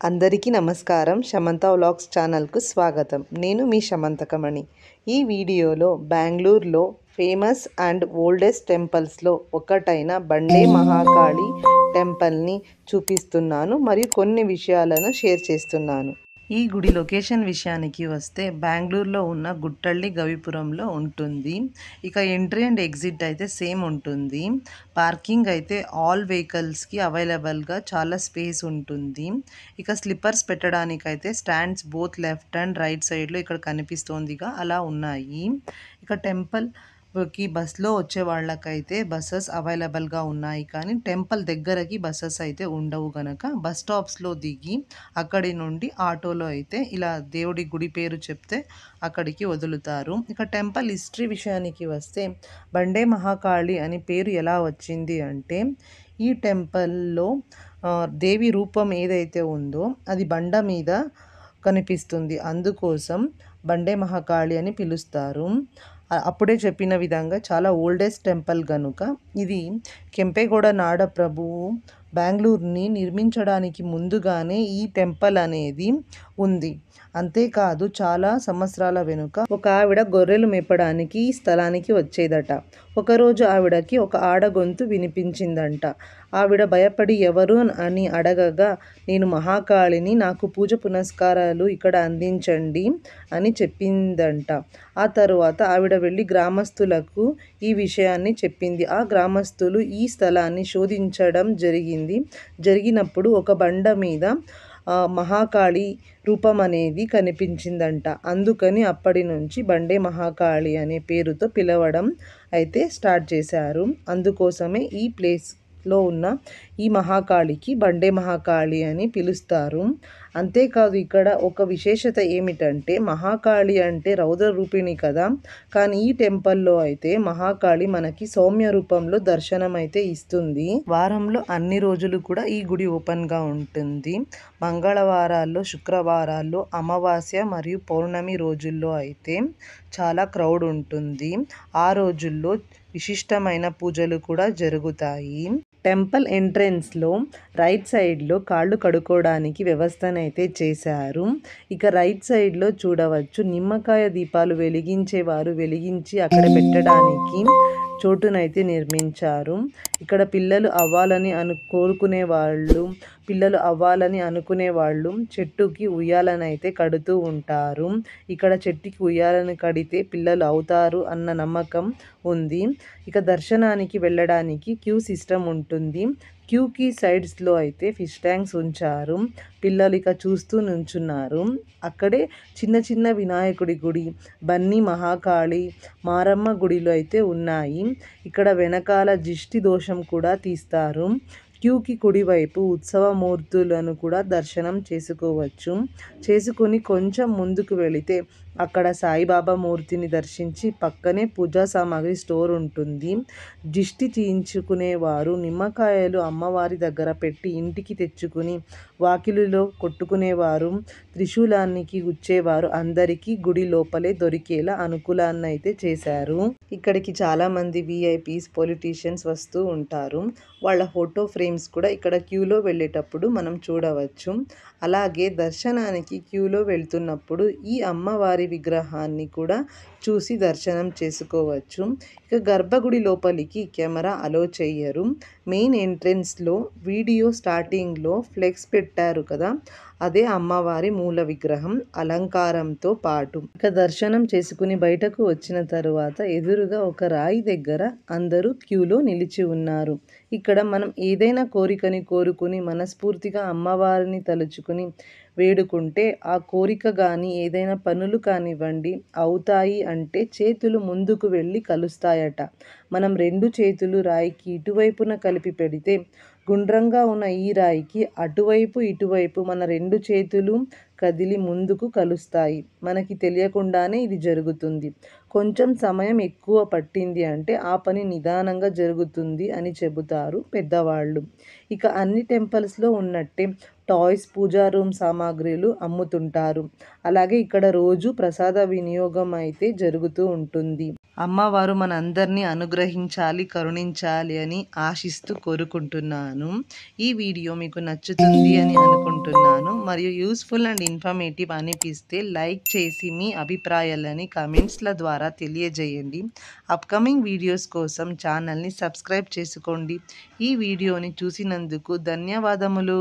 అందరికీ నమస్కారం. శమంత వ్లాగ్స్ ఛానల్కు స్వాగతం. నేను మీ శమంతకమణి. ఈ వీడియోలో బెంగళూరులో ఫేమస్ అండ్ ఓల్డెస్ట్ టెంపుల్స్లో ఒకటైన బండే మహాకాళి టెంపుల్ని చూపిస్తున్నాను మరియు కొన్ని విషయాలను షేర్ చేస్తున్నాను. ఈ గుడి లొకేషన్ విషయానికి వస్తే బెంగళూరులో ఉన్న గుట్టల్లి గవిపురంలో ఉంటుంది. ఇక ఎంట్రీ అండ్ ఎగ్జిట్ అయితే సేమ్ ఉంటుంది. పార్కింగ్ అయితే ఆల్ వెహికల్స్కి అవైలబుల్గా చాలా స్పేస్ ఉంటుంది. ఇక స్లిప్పర్స్ పెట్టడానికైతే stands both left and right సైడ్లో ఇక్కడ కనిపిస్తోందిగా అలా ఉన్నాయి. ఇక టెంపుల్కి బస్లో వచ్చే వాళ్ళకైతే బస్సెస్ అవైలబుల్గా ఉన్నాయి, కానీ టెంపుల్ దగ్గరకి బస్సెస్ అయితే ఉండవు కనుక బస్ స్టాప్స్లో దిగి అక్కడి నుండి ఆటోలో అయితే ఇలా దేవుడి గుడి పేరు చెప్తే అక్కడికి వదులుతారు. ఇక టెంపుల్ హిస్టరీ విషయానికి వస్తే బండే మహాకాళి అని పేరు ఎలా వచ్చింది అంటే, ఈ టెంపుల్లో దేవి రూపం ఏదైతే ఉందో అది బండ మీద కనిపిస్తుంది, అందుకోసం బండే మహాకాళి అని పిలుస్తారు. అప్పుడే చెప్పిన విధంగా చాలా ఓల్డెస్ట్ టెంపుల్ కనుక ఇది కెంపేగౌడ నాడ ప్రభువు బెంగళూరుని నిర్మించడానికి ముందుగానే ఈ టెంపుల్ అనేది ఉంది. అంతేకాదు చాలా సంవత్సరాల వెనుక ఒక ఆవిడ గొర్రెలు మేపడానికి ఈ స్థలానికి వచ్చేదట. ఒకరోజు ఆవిడకి ఒక ఆడగొంతు వినిపించిందంట. ఆవిడ భయపడి ఎవరు అని అడగగా, నేను మహాకాళిని, నాకు పూజ పునస్కారాలు ఇక్కడ అందించండి అని చెప్పిందంట. ఆ తరువాత ఆవిడ వెళ్ళి గ్రామస్తులకు ఈ విషయాన్ని చెప్పింది. ఆ గ్రామస్తులు ఈ స్థలాన్ని శోధించడం జరిగినప్పుడు ఒక బండ మీద మహాకాళి రూపం అనేది కనిపించిందంట. అందుకని అప్పటి నుంచి బండే మహాకాళి అనే పేరుతో పిలవడం అయితే స్టార్ట్ చేశారు. అందుకోసమే ఈ ప్లేస్లో ఉన్న ఈ మహాకాళికి బండే మహాకాళి అని పిలుస్తారు. అంతేకాదు ఇక్కడ ఒక విశేషత ఏమిటంటే, మహాకాళి అంటే రౌద్ర రూపిణి కదా, కానీ ఈ టెంపుల్లో అయితే మహాకాళి మనకి సౌమ్య రూపంలో దర్శనం అయితే ఇస్తుంది. వారంలో అన్ని రోజులు కూడా ఈ గుడి ఓపెన్గా ఉంటుంది. మంగళవారాల్లో, శుక్రవారాల్లో, అమావాస్య మరియు పౌర్ణమి రోజుల్లో అయితే చాలా క్రౌడ్ ఉంటుంది. ఆ రోజుల్లో విశిష్టమైన పూజలు కూడా జరుగుతాయి. టెంపుల్ ఎంట్రెన్స్లో రైట్ సైడ్లో కాళ్ళు కడుక్కోవడానికి వ్యవస్థనైతే చేశారు. ఇక రైట్ సైడ్లో చూడవచ్చు, నిమ్మకాయ దీపాలు వెలిగించేవారు వెలిగించి అక్కడ పెట్టడానికి చోటునైతే నిర్మించారు. ఇక్కడ పిల్లలు అవ్వాలని అనుకునే వాళ్ళు చెట్టుకి ఉయ్యాలనైతే కడుతూ ఉంటారు. ఇక్కడ చెట్టుకి ఉయ్యాలను కడితే పిల్లలు అవుతారు అన్న నమ్మకం ఉంది. ఇక దర్శనానికి వెళ్ళడానికి క్యూ సిస్టమ్ ఉంటుంది. క్యూకి సైడ్స్లో అయితే ఫిష్ ట్యాంక్స్ ఉంచారు. పిల్లలు ఇక చూస్తూ నుంచున్నారు. అక్కడే చిన్న చిన్న వినాయకుడి గుడి, బన్నీ మహాకాళి, మారమ్మ గుడిలు అయితే ఉన్నాయి. ఇక్కడ వెనకాల దిష్టి దోషం కూడా తీస్తారు. క్యూకి కుడివైపు ఉత్సవమూర్తులను కూడా దర్శనం చేసుకొని కొంచెం ముందుకు వెళితే అక్కడ సాయిబాబా మూర్తిని దర్శించి పక్కనే పూజా సామాగ్రి స్టోర్ ఉంటుంది. దిష్టి తీయించుకునేవారు నిమ్మకాయలు అమ్మవారి దగ్గర పెట్టి ఇంటికి తెచ్చుకుని వాకిలిలో కొట్టుకునేవారు, త్రిశూలానికి గుచ్చేవారు అందరికీ గుడి లోపలే దొరికేలా అనుకూలాన్నైతే చేశారు. ఇక్కడికి చాలామంది విఐపీస్, పొలిటీషియన్స్ వస్తూ ఉంటారు. వాళ్ళ ఫోటో ఫ్రేమ్స్ కూడా ఇక్కడ క్యూలో వెళ్ళేటప్పుడు మనం చూడవచ్చు. అలాగే దర్శనానికి క్యూలో వెళ్తున్నప్పుడు ఈ అమ్మవారి విగ్రహాన్ని కూడా చూసి దర్శనం చేసుకోవచ్చు. ఇక గర్భగుడి లోపలికి కెమెరా అలో చెయ్యరు. మెయిన్ ఎంట్రెన్స్లో వీడియో స్టార్టింగ్లో ఫ్లెక్స్ పెట్టారు కదా, అదే అమ్మవారి మూల విగ్రహం అలంకారంతో పాటు. ఇక దర్శనం చేసుకుని బయటకు వచ్చిన తరువాత ఎదురుగా ఒక రాయి దగ్గర అందరూ క్యూలో నిలిచి ఉన్నారు. ఇక్కడ మనం ఏదైనా కోరికని కోరుకుని మనస్ఫూర్తిగా అమ్మవారిని తలుచుకుని వేడుకుంటే ఆ కోరిక కానీ ఏదైనా పనులు కానివ్వండి అవుతాయి అంటే చేతులు ముందుకు వెళ్ళి కలుస్తాయట. మనం రెండు చేతులు రాయికి ఇటువైపున కలిపి పెడితే గుండ్రంగా ఉన్న ఈ రాయికి అటువైపు ఇటువైపు మన రెండు చేతులు కదిలి ముందుకు కలుస్తాయి. మనకి తెలియకుండానే ఇది జరుగుతుంది. కొంచెం సమయం ఎక్కువ పట్టింది అంటే ఆ పని నిదానంగా జరుగుతుంది అని చెబుతారు పెద్దవాళ్ళు. ఇక అన్ని టెంపుల్స్లో ఉన్నట్టే టాయ్స్, పూజా రూమ్ సామాగ్రిలు అమ్ముతుంటారు. అలాగే ఇక్కడ రోజు ప్రసాద వినియోగం అయితే జరుగుతూ ఉంటుంది. అమ్మవారు మనందరినీ అనుగ్రహించాలి, కరుణించాలి అని ఆశిస్తూ కోరుకుంటున్నాను. ఈ వీడియో మీకు నచ్చుతుంది అని అనుకుంటున్నాను. మరియు యూస్ఫుల్ అండ్ ఇన్ఫర్మేటివ్ అనిపిస్తే లైక్ చేసి మీ అభిప్రాయాలని కమెంట్స్ల ద్వారా తెలియజేయండి. అప్కమింగ్ వీడియోస్ కోసం ఛానల్ని సబ్స్క్రైబ్ చేసుకోండి. ఈ వీడియోని చూసినందుకు ధన్యవాదములు.